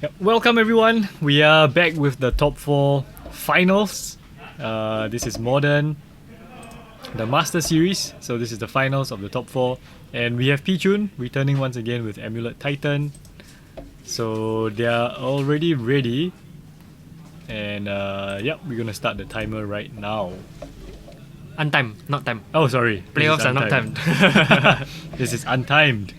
Yep. Welcome everyone. We are back with the top 4 finals. This is Modern, the Master Series. So this is the finals of the top 4. And we have Pichun returning once again with Amulet Titan. So they are already ready. And yep, we're gonna start the timer right now. Untimed, not time. Oh, sorry. Playoffs are not timed. This is untimed.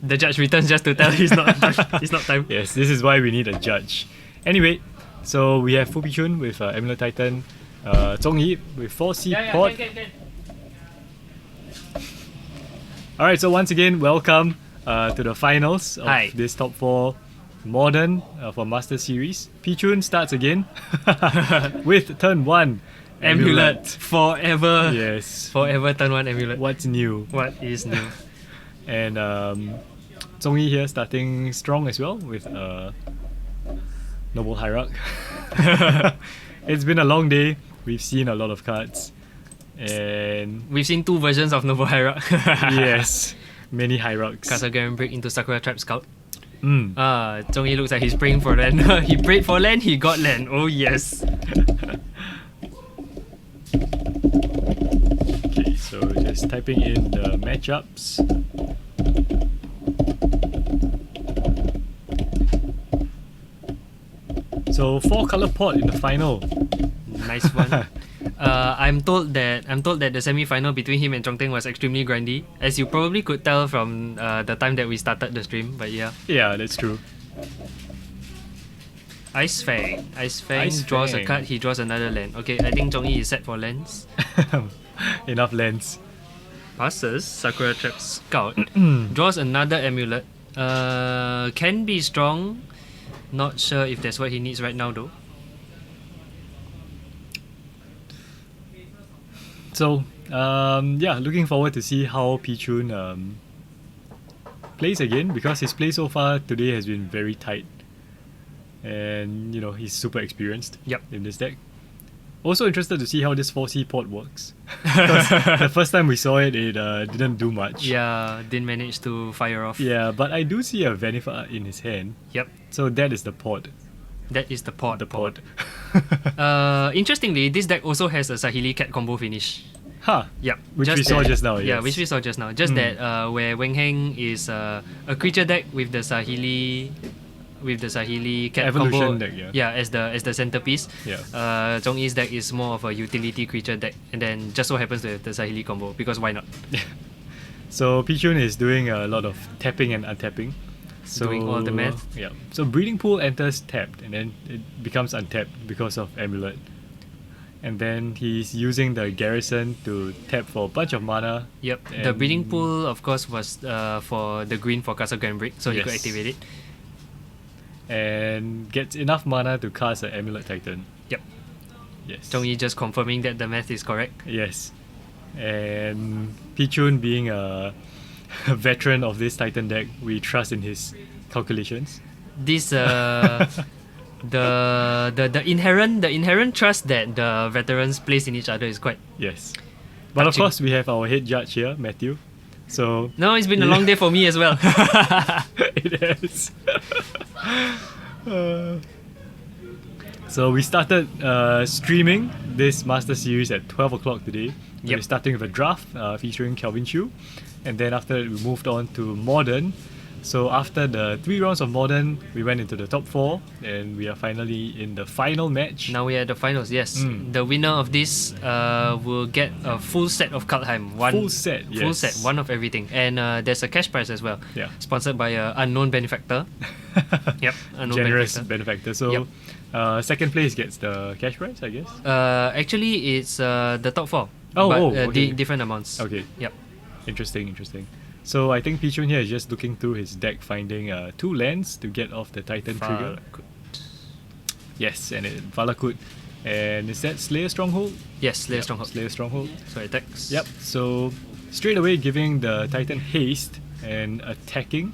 The judge returns just to tell he's not it's not time. Yes, this is why we need a judge. Anyway, so we have Pichun with Amulet Titan, Tsonghi with 4C Port. Can. Alright, so once again, welcome to the finals of Hi. this top 4 Modern for Master Series. Pichun starts again with turn 1. Amulet. Forever. Yes. Forever turn 1 Amulet. What's new? What is new? And Tsonghi here starting strong as well with Noble Hierarch. It's been a long day. We've seen a lot of cards. And We've seen 2 versions of Noble Hierarch. yes, many Hierarchs. Castle Garen break into Sakura Trap Scout. Mm. Tsonghi looks like he's praying for land. He prayed for land, he got land. Oh yes. Okay, so just typing in the matchups. So 4 color pot in the final. Nice one. I'm told that the semi-final between him and Chongteng was extremely grindy, as you probably could tell from the time that we started the stream. But yeah, Yeah, that's true. Ice Fang Ice draws Fang. a card. He draws another land. Okay, I think Tsonghi is set for lands. Enough lands. Passes Sakura Trap Scout. Draws another amulet. Can be strong. Not sure if that's what he needs right now though. So, yeah, looking forward to see how Pichun plays again, because his play so far today has been very tight. And, you know, he's super experienced Yep. in this deck. Also interested to see how this 4C port works. Because the first time we saw it, it didn't do much. Yeah, didn't manage to fire off. Yeah, but I do see a Vannifar in his hand. Yep. So that is the port. That is the pot. The port. Interestingly, this deck also has a Sahili Cat combo finish. Huh. Yep. Which we saw just now, Yeah, yes. which we saw just now. Just that where Weng Heng is a creature deck with the Sahili Cat Evolution combo. deck, yeah. as the centerpiece. Yeah. Tsonghi's deck is more of a utility creature deck, and then just so happens to have the Sahili combo because why not? So Pichun is doing a lot of tapping and untapping. So, Doing all the math. Yeah. So Breeding Pool enters tapped, and then it becomes untapped because of Amulet. And then he's using the Garrison to tap for a bunch of mana. Yep. The And- breeding pool, of course, was for the green for Castle Grand Break, so he could Yes. activate it. And gets enough mana to cast an Amulet Titan. Yep. Yes. Tsonghi just confirming that the math is correct. Yes. And Pichun being a veteran of this Titan deck, we trust in his calculations. This the inherent trust that the veterans place in each other is quite. Yes. But of Touching. course, we have our head judge here, Matthew. So No, it's been a long day for me as well. it is. So we started streaming this Master Series at 12 o'clock today. Yep. We're starting with a draft featuring Kelvin Chu. And then after that, we moved on to Modern. So after the 3 rounds of Modern, we went into the top 4. And we are finally in the final match. Now we are at the finals. Yes, Mm. the winner of this will get a full set of Kaldheim. Full set, Full yes. set, one of everything, and there's a cash prize as well. Yeah. Sponsored by an unknown benefactor. Yep, unknown Generous benefactor. benefactor. So Yep. second place gets the cash prize, I guess. Actually, it's the top 4. Oh, but, okay. different amounts. Okay. Yep. Interesting. So I think Pichun here is just looking through his deck, finding 2 lands to get off the Titan trigger. Yes, and Valakut. And is that Slayer Stronghold? Yes, Slayer Yep, Stronghold. Slayer Stronghold. So it attacks. Yep. So straight away giving the Titan haste and attacking.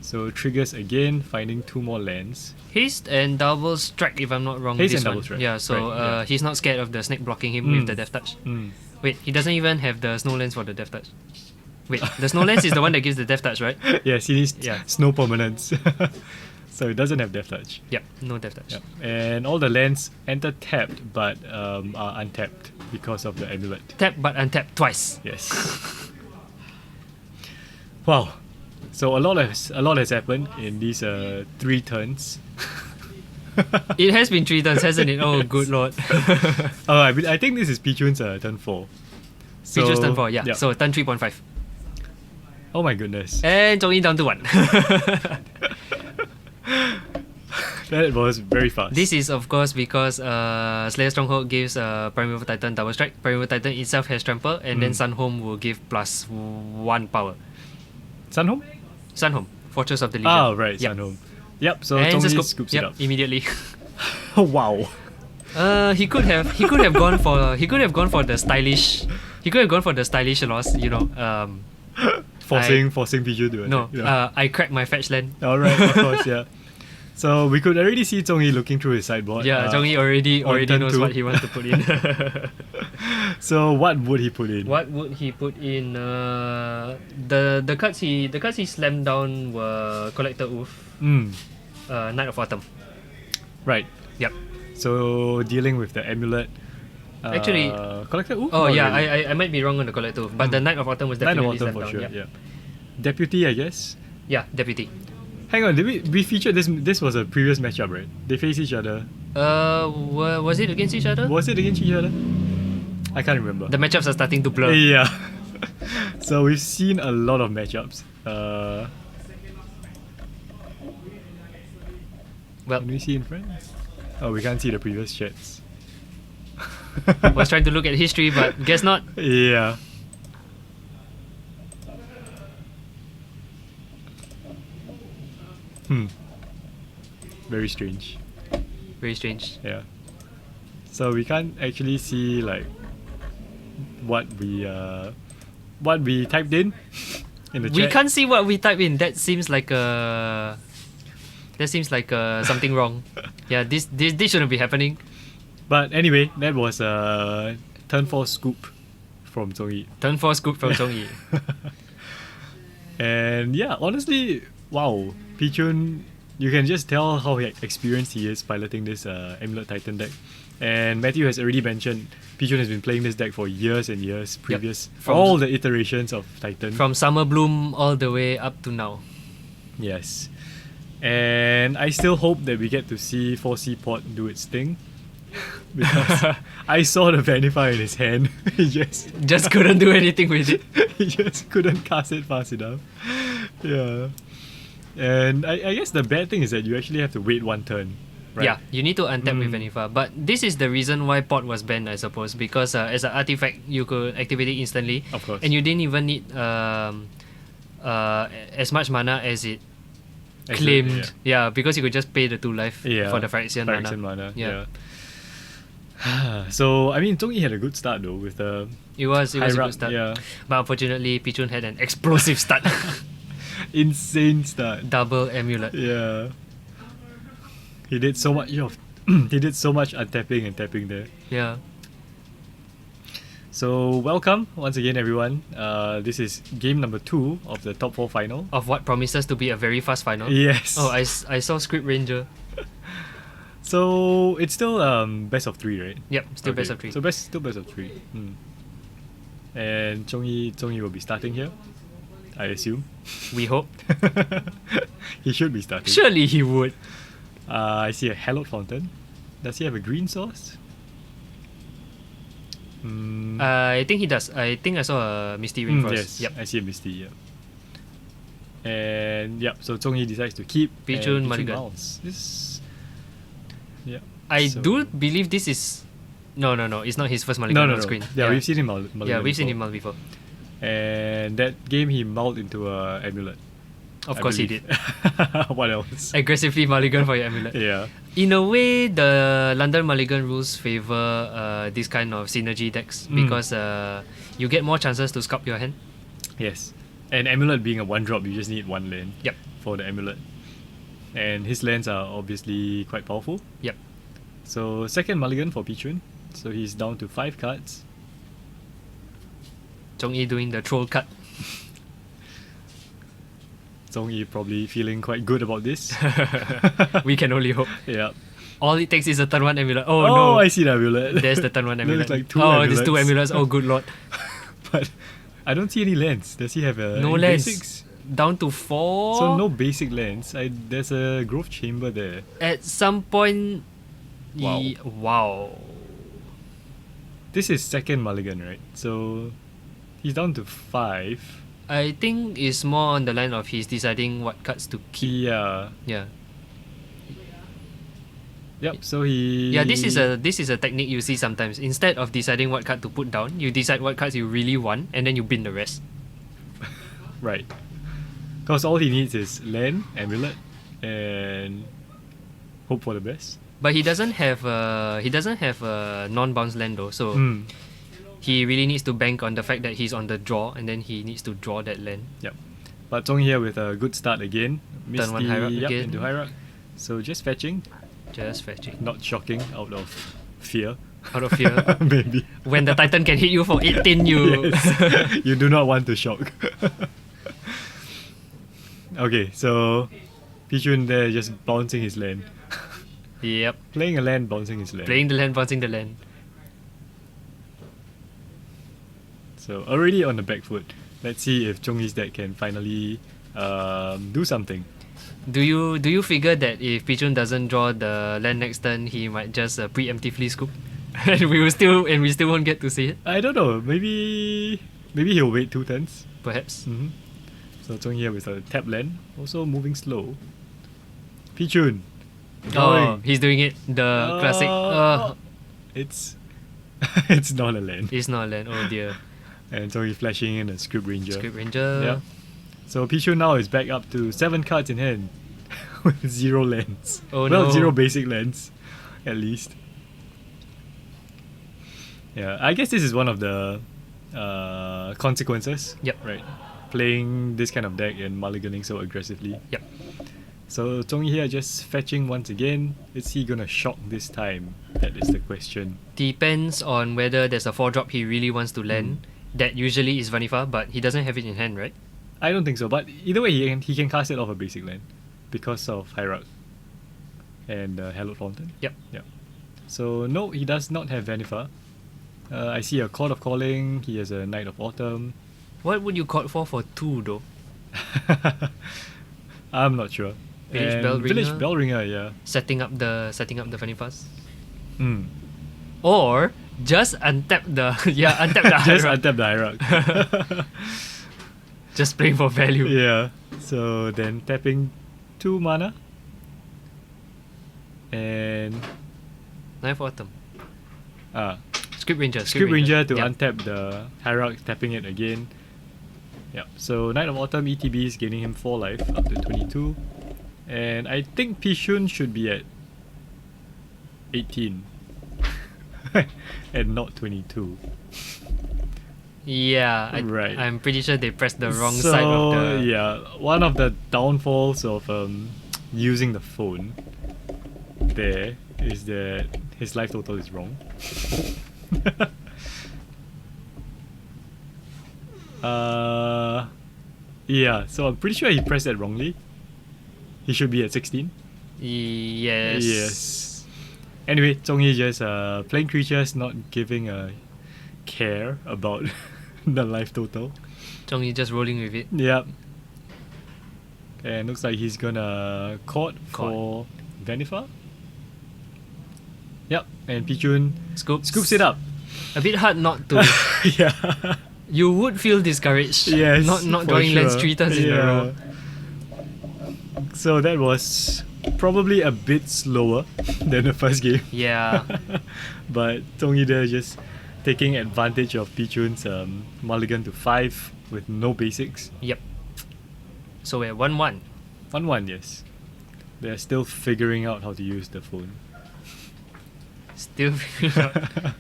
So triggers again, finding 2 more lands. Haste and double strike, if I'm not wrong. Haste this and double one. strike, Yeah, so right, yeah. he's not scared of the snake blocking him Mm. with the Death Touch. Mm. Wait, he doesn't even have the snow lens for the Death Touch. Wait, the snow lens is the one that gives the Death Touch, right? Yes, he needs Yeah. snow permanence. So it doesn't have Death Touch. Yep, no death touch. Yep. And all the lands enter tapped but are untapped because of the amulet. Tap but untap twice. Yes. Wow. So a lot has happened in these 3 turns. It has been 3 turns, hasn't it? Oh, good lord. I think this is Pichun's turn 4. So, Pichun's turn 4, yeah. So turn 3.5. Oh my goodness. And Tsonghi down to 1. That was very fast. This is of course because Slayer Stronghold gives Primeval Titan double strike. Primeval Titan itself has trample, and then Sunhome will give +1 power. Sunhome? Sunhome, Fortress of the Legion. Oh, right, Yep. Sunhome. Yep, so And Tsonghi scoop. scoops Yep, it up. immediately. Wow. He could have gone for the stylish. He could have gone for the stylish loss. You know, Forcing Pichun to no. attack. I cracked my fetch land. Alright, of course, yeah. So we could already see Tsonghi looking through his sideboard. Yeah, Tsonghi already turn knows 2. what he wants to put in. So what would he put in? What would he put in? The cards he slammed down were Collector Oof, Knight of Autumn. Right. Yep. So dealing with the amulet. Actually, Collector Oof? Oh Not yeah, really. I might be wrong on the Collector Oof, but the Knight of Autumn was Knight of definitely Autumn slammed for down. sure, Yep. yeah. Deputy, I guess. Yeah, Deputy. Hang on, did we featured this? This was a previous matchup, right? They face each other. Was it against each other? Was it against each other? I can't remember. The matchups are starting to blur. Yeah. So we've seen a lot of matchups. Well, Can we see in front? Oh, we can't see the previous chats. was trying to look at history, but guess not. Yeah. Very strange. Very strange. Yeah. So we can't actually see like what we typed in the chat. We can't see what we type in. That seems like something wrong. Yeah, this shouldn't be happening. But anyway, that was a turn 4 scoop from Tsonghi. Turn 4 scoop from Tsonghi. And yeah, honestly, wow, Pichun, you can just tell how experienced he is piloting this Amulet Titan deck. And Matthew has already mentioned Pichun has been playing this deck for years and years previous. From all the iterations of Titan. From Summer Bloom all the way up to now. Yes. And I still hope that we get to see 4C Pot do its thing. Because I saw the Vannifar in his hand. He Just couldn't do anything with it. he just couldn't cast it fast enough. Yeah. And I guess the bad thing is that you actually have to wait 1 turn. Right? Yeah, you need to untap with Vannifar. But this is the reason why Pot was banned, I suppose, because as an artifact you could activate it instantly. Of course. And you didn't even need as much mana as it claimed. Yeah, because you could just pay the 2 life for the Phyrexian mana. Yeah. So I mean, Tsonghi had a good start though with the. It was a high good rug, start. Yeah. But unfortunately, Pichun had an explosive start. Insane start. Double amulet. Yeah. He did so much untapping and tapping there. Yeah. So welcome once again, everyone. This is game number 2 of the top 4 final. Of what promises to be a very fast final. Yes. Oh, I saw Script Ranger. So it's still best of 3, right? Yep, still Okay. best of 3. So still best of 3. And Tsonghi will be starting here, I assume. We hope. He should be starting. Surely he would. I see a Hallowed Fountain. Does he have a green source? I think he does. I think I saw a Misty Rainforest. Yes, Yep. I see a Misty, yeah. And yep, so Tsonghi decides to keep Pichun and mulligan. mounts. This, yeah. I so- do believe this is... No, it's not his first mulligan No. on screen. Yeah, we've seen him mulligan. Yeah, we've seen before. him before. And that game he mulled into a amulet. Of I course he believe. did. What else? Aggressively mulligan for your amulet. Yeah. In a way, the London mulligan rules favor this kind of synergy decks because you get more chances to sculpt your hand. Yes. And amulet being a 1-drop, you just need 1 land. Yep. For the amulet. And his lands are obviously quite powerful. Yep. So second mulligan for Pichun. So he's down to 5 cards. Tsonghi doing the troll cut. Tsonghi probably feeling quite good about this. We can only hope. Yeah. All it takes is a turn 1 amulet. Oh, Oh, no. I see the amulet. There's the turn 1 amulet. There's like two there's 2 amulets. amulets. Oh, good lord. But I don't see any lands. Does he have No any lands. basics? Down to 4. So no basic lands. There's a growth chamber there. At some point. Wow. Wow. This is second mulligan, right? So he's down to 5. I think it's more on the line of he's deciding what cards to keep. Yeah. Yeah. Yep. So he. Yeah, this is a technique you see sometimes. Instead of deciding what card to put down, you decide what cards you really want, and then you bin the rest. Right. Because all he needs is land, amulet, and hope for the best. But he doesn't have a non-bounce land though, so Mm. he really needs to bank on the fact that he's on the draw, and then he needs to draw that land. Yep. But Tsonghi here with a good start again. Turn 1 Hierarch Yep, again. into Hierarch. So just fetching. Just fetching. Not shocking out of fear. Out of fear. Maybe. When the Titan can hit you for 18, you... Yes. You do not want to shock. Okay, so Pichun there just bouncing his land. Yep. Playing a land, bouncing his land. Playing the land, bouncing the land. So already on the back foot. Let's see if Tsonghi's deck can finally do something. Do you figure that if Pichun doesn't draw the land next turn, he might just preemptively scoop, and we still won't get to see it? I don't know. Maybe he'll wait 2 turns. Perhaps. Mm-hmm. So Tsonghi here with a tap land, also moving slow. Pichun. Oh, drawing. he's doing it. The classic. It's it's not a land. It's not a land. Oh dear. And so he's flashing in a Script Ranger. Script Ranger. Yeah. So Pichu now is back up to 7 cards in hand with 0 lands. Oh well, no. 0 basic lands, at least. Yeah, I guess this is one of the consequences. Yep. Right. Playing this kind of deck and mulliganing so aggressively. Yep. So Tsonghi here just fetching once again. Is he gonna shock this time? That is the question. Depends on whether there's a 4-drop he really wants to land. That usually is Vannifar, but he doesn't have it in hand, right? I don't think so, but either way he can cast it off a basic land because of Hierarch and Hallowed Fountain. Yep. Yep. So no, he does not have Vannifar. I see a Court of Calling. He has a Knight of Autumn. What would you call for 2 though? I'm not sure. Village And Bell Ringer? Village Bell Ringer, yeah. Setting up the Vannifars? Mm. Or just untap the untap the Just Hierarch. untap the Hierarch. Just playing for value. Yeah. So then tapping 2 mana. And Knight of Autumn. Script Ranger. Script Ranger to Yep. untap the Hierarch, tapping it again. Yep. So Knight of Autumn ETB is gaining him 4 life up to 22. And I think Pichun should be at 18. And not 22. Yeah, Right. I'm pretty sure they pressed the wrong So, side of the... yeah, one of the downfalls of using the phone there is that his life total is wrong. Yeah, so I'm pretty sure he pressed that wrongly. He should be at 16. Yes. Yes. Anyway, Tsonghi just playing creatures, not giving a care about the life total. Tsonghi just rolling with it. Yep. And looks like he's gonna court for Vannifar. Yep. And Pichun scoops it up. A bit hard not to. Yeah. You would feel discouraged. Yes. Not for drawing lands sure. 3 turns in a row. So that was probably a bit slower than the first game. Yeah. But Tsonghi there just taking advantage of Pichun's mulligan to 5 with no basics. Yep. So we're 1-1. 1-1, yes. They're still figuring out how to use the phone. Still figuring out.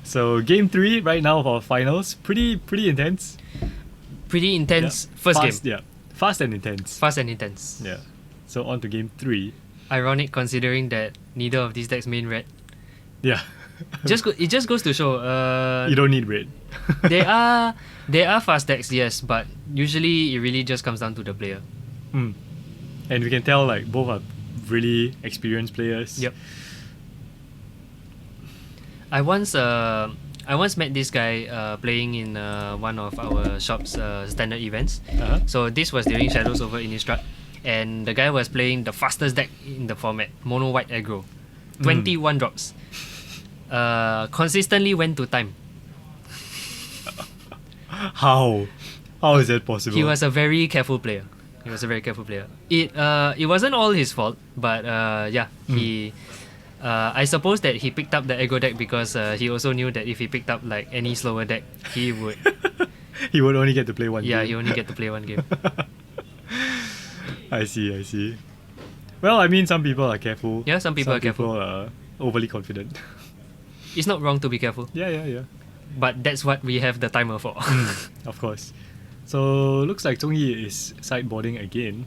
So game 3 right now of our finals, pretty intense. Pretty intense Yeah. first Fast, game. Yeah, fast and intense. Fast and intense. Yeah. So on to game 3. Ironic considering that neither of these decks main red. Yeah. It just goes to show. You don't need red. There are fast decks, yes, but usually it really just comes down to the player. Mm. And we can tell like both are really experienced players. Yep. I once met this guy playing in one of our shop's standard events. Uh-huh. So this was during Shadows over Innistrad, and the guy was playing the fastest deck in the format, mono white aggro, 21 drops. Consistently went to time. How is that possible? He was a very careful player. It wasn't all his fault, but he. I suppose that he picked up the aggro deck because he also knew that if he picked up like any slower deck, he would. He would only get to play one game. Yeah, he only get to play one game. I see. Well, I mean, some people are careful. Yeah, some people are careful. Some people are overly confident. It's not wrong to be careful. Yeah. But that's what we have the timer for. Of course. So, looks like Tsonghi is sideboarding again.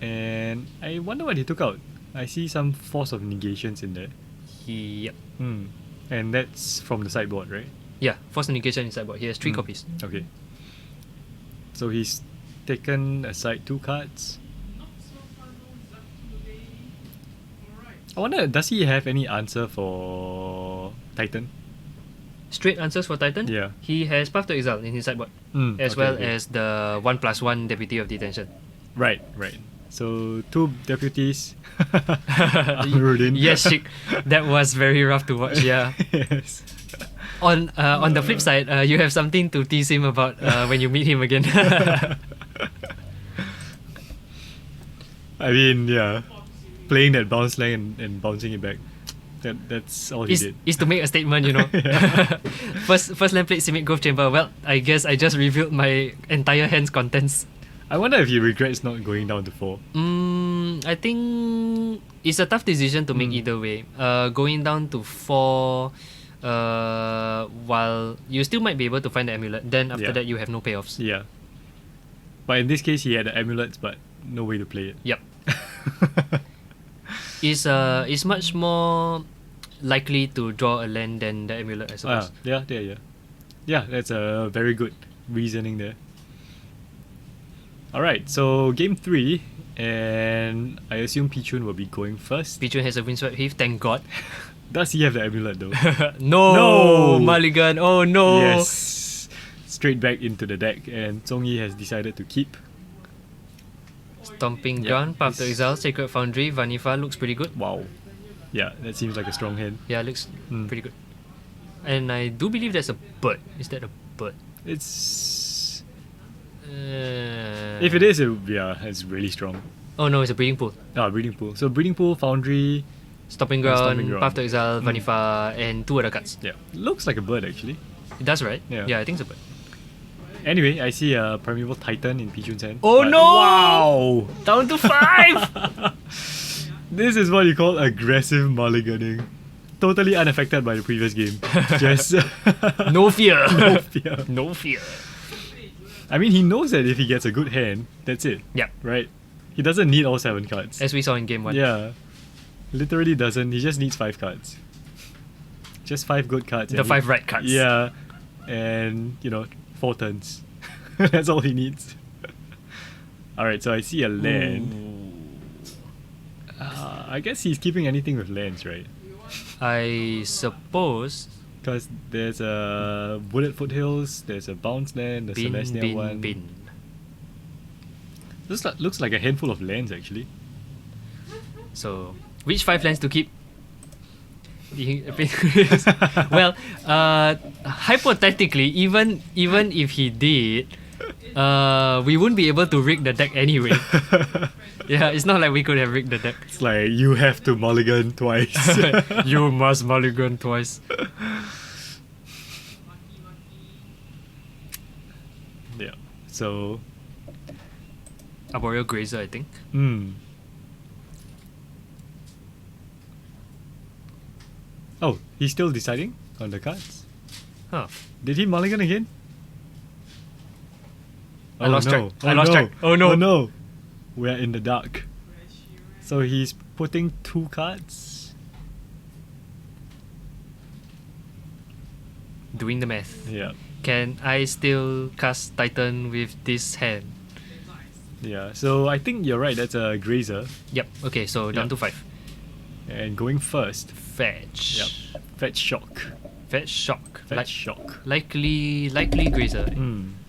And I wonder what he took out. I see some Force of Negations in there. Yep. And that's from the sideboard, right? Yeah, Force of Negation in sideboard. He has 3 copies. Okay. So he's taken aside 2 cards. I wonder, does he have any answer for Titan? Straight answers for Titan? Yeah. He has Path to Exile in his sideboard. As the 1/1 Deputy of Detention. Right. So 2 deputies. Rudin. Yes, Chick. That was very rough to watch, yeah. Yes. On the flip side, you have something to tease him about when you meet him again. I mean, yeah. Playing that bounce lane and bouncing it back. That's all he did. Is to make a statement, you know. First lane played Simic Growth Chamber. Well, I guess I just revealed my entire hand's contents. I wonder if he regrets not going down to 4. I think it's a tough decision to make either way. Going down to 4, while you still might be able to find the amulet, then after that you have no payoffs. Yeah. But in this case, he had the amulets, but no way to play it. Yep. Is much more likely to draw a land than the amulet, I suppose. Yeah. Yeah, that's a very good reasoning there. Alright, so game 3, and I assume Pichun will be going first. Pichun has a Windswept Heath, thank God. Does he have the amulet though? No! Mulligan, oh no! Yes! Straight back into the deck, and Tsonghi has decided to keep. Stomping Ground, Path to Exile, Sacred Foundry, Vannifar looks pretty good. Wow. Yeah, that seems like a strong hand. Yeah, looks pretty good. And I do believe that's a bird. Is that a bird? It's... if it is, it's really strong. Oh no, it's a breeding pool. Breeding pool. So breeding pool, Foundry... Stomping Ground, Path to Exile, Vannifar, and 2 other cards. Yeah, looks like a bird actually. It does, right? Yeah, I think it's a bird. Anyway, I see a Primeval Titan in Pichun's hand. Oh no! Wow! Down to 5! This is what you call aggressive mulliganing. Totally unaffected by the previous game. Just... No fear! No fear. I mean, he knows that if he gets a good hand, that's it. Yeah. Right? He doesn't need all 7 cards. As we saw in game 1. Yeah. Literally doesn't. He just needs 5 cards. Just 5 good cards. The 5 right cards. Yeah. And, 4 turns. That's all he needs. Alright, so I see a land. I guess he's keeping anything with lands, right? I suppose. Because there's a Wooded Foothills, there's a Bounce Land, the Celestial one. Looks like a handful of lands actually. So, which 5 lands to keep? Well, hypothetically, even if he did, we wouldn't be able to rig the deck anyway. Yeah, it's not like we could have rigged the deck. It's like you have to mulligan twice. You must mulligan twice. Yeah. So Arboreal Grazer, I think. Oh, he's still deciding on the cards? Huh. Did he mulligan again? I lost track. Oh no. Oh no. We're in the dark. So he's putting 2 cards. doing the math. Yeah. Can I still cast Titan with this hand? Yeah. So I think you're right. That's a Grazer. Yep. Okay, so down Yep. to 5. And going first. Fetch. Yep. Fetch shock. Fetch shock. Fetch shock. Likely Grazer. Hmm.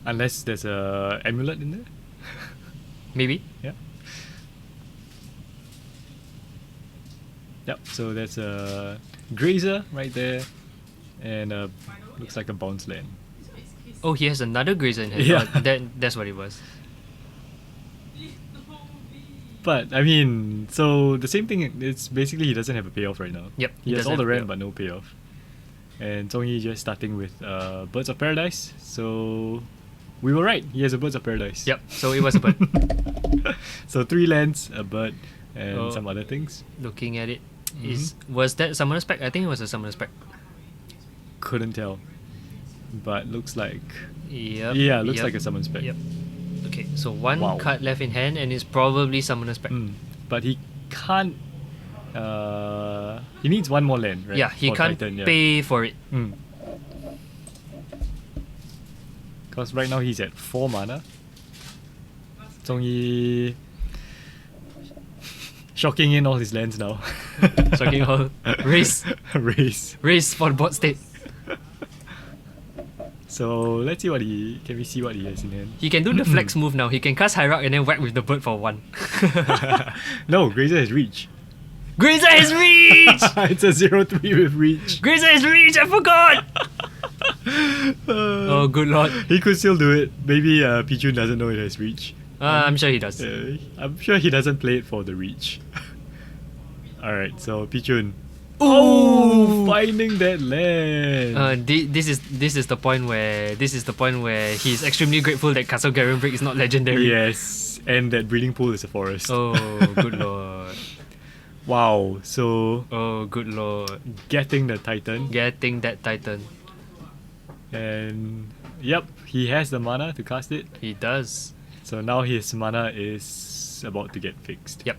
Unless there's a amulet in there. Maybe. Yeah. Yep. So there's a Grazer right there, and looks like a bounce land. Oh, he has another Grazer in hand. Yeah. Oh, that's what it was. But I mean, so the same thing. It's basically he doesn't have a payoff right now. Yep. He has doesn't all the have ramp payoff. but no payoff. And Tsonghi just starting with Birds of Paradise. So we were right. He has a Birds of Paradise. Yep. So it was a bird. So 3 lands, a bird, and Oh. some other things. Looking at it, Mm-hmm. was that summoner spec? I think it was a summoner spec. Couldn't tell, but looks like Yep. yeah, looks yep, like a summon spec. Yep. Okay, so one Wow. card left in hand, and it's probably summoner spec. But he can't. He needs one more land, right? Yeah, he for can't Titan, yeah. pay for it. Because right now he's at 4 mana. Tsonghi shocking in all his lands now. Shocking all. Race. Race. For bot state. So let's see what can we see what he has in hand? He can do the flex move now. He can cast Hierarch and then whack with the bird for 1. No, Grazer has reach. Grazer has reach! It's a 0-3 with reach. Grazer has reach! I forgot! Oh, good lord. He could still do it. Maybe Pichun doesn't know it has reach. I'm sure he does. I'm sure he doesn't play it for the reach. Alright, so Pichun. Ooh! Finding that land. This is the point where he's extremely grateful that Castle Garenbrick is not legendary. Yes, and that breeding pool is a forest. Oh, good lord. Wow, so Oh, good lord. getting the Titan. Getting that Titan. And yep, he has the mana to cast it. He does. So now his mana is about to get fixed. Yep.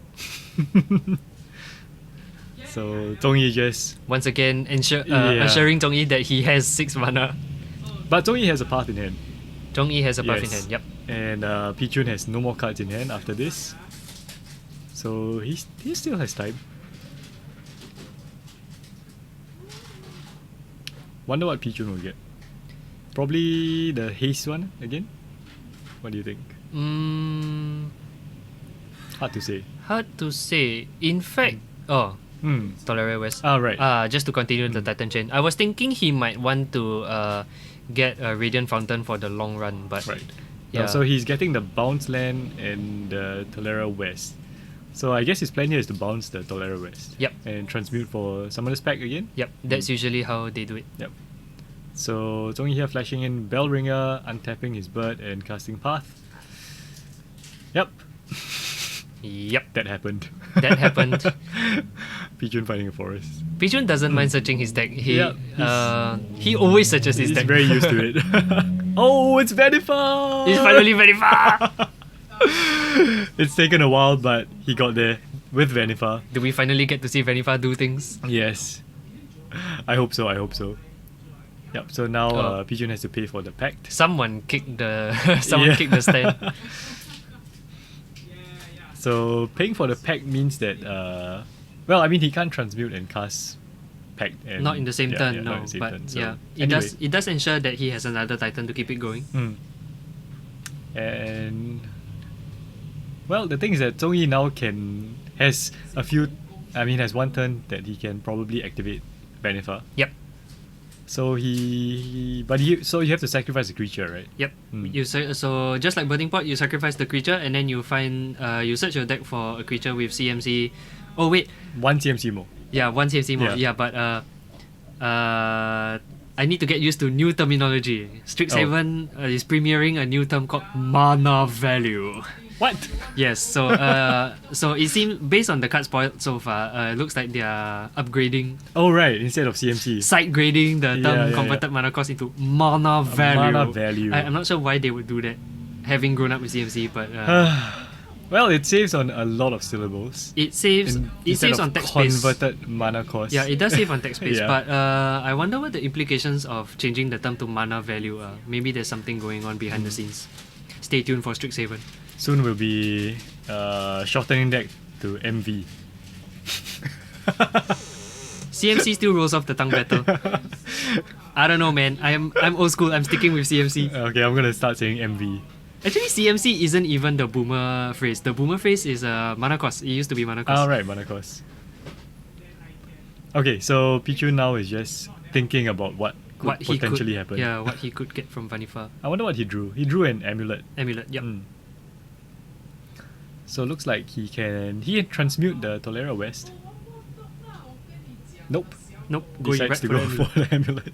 So Tsonghi just... Once again, Yeah. assuring Tsonghi that he has 6 mana. But Tsonghi has a path in hand. Tsonghi has a buff in Yes. hand. Yep. And Pichun has no more cards in hand after this. So he still has time. Wonder what Pichun will get. Probably the haste one again? What do you think? Hard to say. Hard to say. In fact, Tolera West. Right. Just to continue the Titan chain, I was thinking he might want to get a Radiant Fountain for the long run, but Right. yeah. So he's getting the bounce land and the Tolera West. So I guess his plan here is to bounce the Tolera West. Yep. And transmute for Summoner's Pack again. Yep, that's usually how they do it. Yep. So Tsonghi here flashing in Bellringer, untapping his bird and casting Path. Yep. Yep, That happened. that happened. Pichun finding a forest. Pichun doesn't mind searching his deck. Yep, He always searches his He's deck. very used to it. Oh, it's Vannifar! He's finally very far. It's taken a while, but he got there with Vannifar. Do we finally get to see Vannifar do things? Yes. I hope so. Yep, so now Oh. Pichun has to pay for the pact. Someone kicked the Yeah. kicked the stand. So paying for the pact means that well, I mean he can't transmute and cast pact and Not in the same turn, not no. in the same But turn. So yeah, anyway. it does ensure that he has another Titan to keep it going. And well, the thing is that Tsonghi now has one turn that he can probably activate Vannifar. Yep. So you have to sacrifice a creature, right? Yep. So just like Burning Pot, you sacrifice the creature and then you find you search your deck for a creature with CMC. Oh wait, One CMC more. yeah, one CMC more. Yeah. Yeah, but I need to get used to new terminology. Strixhaven is premiering a new term called mana value. What? Yes, so so it seems based on the card spoiled so far, it looks like they are upgrading, Oh right, instead of CMC. side grading the term Yeah. converted mana cost into mana value. Mana value. I'm not sure why they would do that, having grown up with CMC, but Well, it saves on a lot of syllables. It saves Instead on of text space. converted mana cost. Yeah, it does save on text space, Yeah. but I wonder what the implications of changing the term to mana value are. Maybe there's something going on behind the scenes. Stay tuned for Strixhaven. Soon we'll be shortening that to MV. CMC still rolls off the tongue better. I don't know, man. I'm old school. I'm sticking with CMC. Okay, I'm gonna start saying MV. Actually, CMC isn't even the boomer phrase. The boomer phrase is mana cost. It used to be mana cost. Alright, mana cost. Okay, so Pichu now is just thinking about what could What he potentially could, happen. Yeah, what he could get from Vannifar. I wonder what he drew. He drew an amulet. Amulet, yep. So looks like he can transmute the Tolera West. Nope. Nope, Decides to right go for the for the amulet.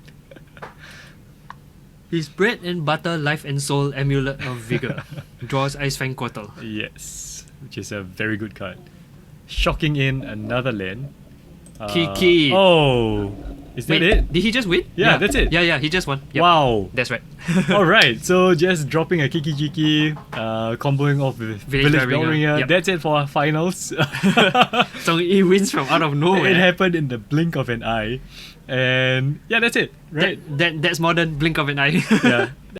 His bread and butter, life and soul amulet of vigor. Draws Ice Fang Quartal. Yes, which is a very good card. Shocking in another land. Kiki. Oh, is that Wait, it? did he just win? Yeah, that's it. Yeah, he just won. Yep. Wow. That's right. Alright, so just dropping a Kiki Jiki, comboing off with Village Village Bell Ringer. Bellringer. Yep. That's it for our finals. So he wins from out of nowhere. It happened in the blink of an eye. And yeah, that's it, right? That's modern blink of an eye. Yeah.